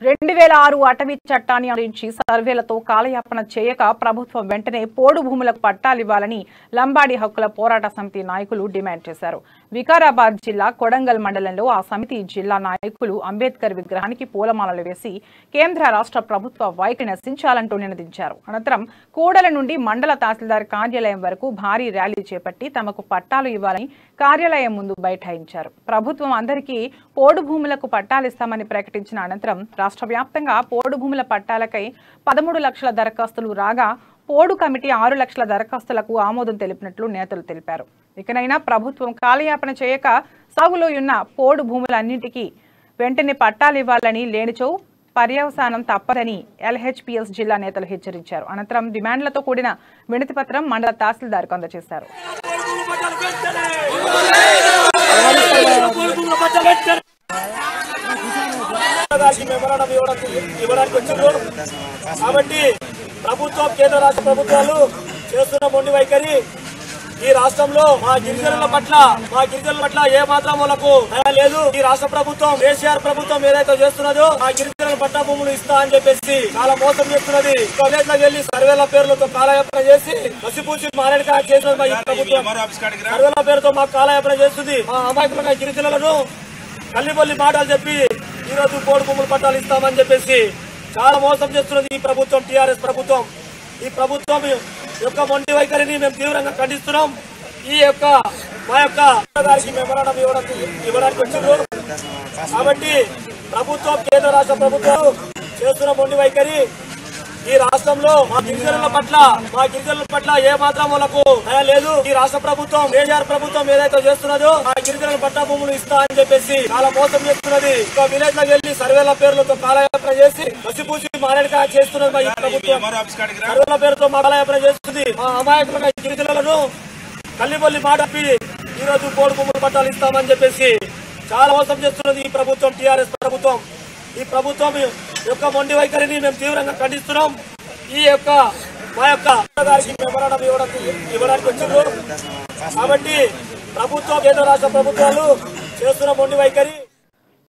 2006 అటవీ చట్టాన్ని అనుసరించి సర్వేలతో కాలయాపన చేయక ప్రభుత్వం వెంటనే పోడు భూములకు పట్టాలివ్వాలని లంబాడి హక్కుల పోరాట సమితి నాయకులు డిమాండ్ చేశారు. వికారాబాద్ జిల్లా కొడంగల్ మండలంలో ఆ సమితి జిల్లా నాయకులు అంబేద్కర్ విగ్రహానికి పూలమాలలు వేసి కేంద్ర రాష్ట్ర ప్రభుత్వ వైఖరిని నశించాలంటూ నినదించారు. అనంతరం కూడల నుండి మండల తహసీల్దార్ కార్యాలయం వరకు భారీ ర్యాలీ చేపట్టి తమకు పట్టాలు ఇవ్వాలని కార్యాలయం ముందు బైఠాయించారు. ప్రభుత్వం అందరికీ పోడు భూములకు పట్టాలిస్తామని ప్రకటించిన అనంతరం రాష్ట్ర వ్యాప్తంగా పోడు భూముల పట్టాలకై 13 లక్షల దరఖాస్తులు రాగా పోడు కమిటీ 6 లక్షల దరఖాస్తులకు ఆమోదం తెలిపినట్లు నేతలు తెలిపారు. ఇకనైనా ప్రభుత్వం కాలయాపన చేయక సాగులో ఉన్న పోడు భూములన్నింటికీ వెంటనే పట్టాలివ్వాలని, లేనిచో పర్యవసానం తప్పదని ఎల్హెచ్పిఎస్ జిల్లా నేతలు హెచ్చరించారు. అనంతరం డిమాండ్లతో కూడిన వినతి పత్రం మండల తహసీల్దార్కు అందజేశారు. కాబట్టి ప్రభుత్వం, కేంద్ర రాష్ట్ర ప్రభుత్వాలు చేస్తున్న మొండి వైఖరి ఈ రాష్ట్రంలో మా గిరిజనుల పట్ల ఏ మాత్రం వాళ్ళకు లేదు. ఈ రాష్ట్ర ప్రభుత్వం, కేసీఆర్ ప్రభుత్వం ఏదైతే చేస్తున్నదో ఆ గిరిజనుల పట్ట భూములు ఇస్తా అని చెప్పేసి చాలా మోసం చేస్తున్నది. కాలేజ్లోకి వెళ్లి సర్వేల పేర్లతో కాలయాపన చేసి కసిపూసి మారేడుకాయ చేస్తున్నది ఈ ప్రభుత్వం. సర్వేల పేరుతో మాకు కాలయాపన చేస్తుంది. మా అమాయకులుగా గిరిజనులను కల్లిబొల్లి మాటలు చెప్పి ఈ రోజు పోడు భూములు పట్టాలు ఇస్తామని చెప్పేసి చాలా మోసం చేస్తున్నది ఈ ప్రభుత్వం, టీఆర్ఎస్ ప్రభుత్వం. ఈ ప్రభుత్వం యొక్క మొండి వైఖరిని మేము తీవ్రంగా ఖండిస్తున్నాం. మా యొక్క గారికి మెమరాండం ఇవ్వడానికి వచ్చింది. కాబట్టి ప్రభుత్వం, కేంద్ర రాష్ట్ర ప్రభుత్వాలు చేస్తున్న మొండి వైఖరి ఈ రాష్ట్రంలో మా గిరిజనుల పట్ల ఏ మాత్రం వాళ్ళకు లేదు. ఈ రాష్ట్ర ప్రభుత్వం, కేసీఆర్ ప్రభుత్వం ఏదైతే చేస్తున్నదో ఆ గిరిజనుల పట్ట భూములు ఇస్తా అని చెప్పేసి చాలా మోసం చేస్తున్నది. విలేజ్ లోకి వెళ్లి సర్వేల పేర్లతో కాలయాపన చేసి కసిపూసి మారేడుకాయ చేస్తున్నది ఈ ప్రభుత్వం. సర్వేల పేరుతో కాలయాపన చేస్తుంది. మా అమాయకులుగా గిరిజనులను కల్లిబొల్లి మాటపి ఈ రోజు పోడు భూములు పట్టాలు ఇస్తామని చెప్పేసి చాలా మోసం చేస్తున్నది ఈ ప్రభుత్వం, టీఆర్ఎస్ ప్రభుత్వం. ఈ ప్రభుత్వం యొక్క మొండి వైఖరిని మేము తీవ్రంగా ఖండిస్తున్నాం. మా యొక్క గారికి మెమరాండం ఇవ్వడానికి వచ్చింది. కాబట్టి ప్రభుత్వం, కేంద్ర రాష్ట్ర ప్రభుత్వాలు చేస్తున్న మొండి వైఖరి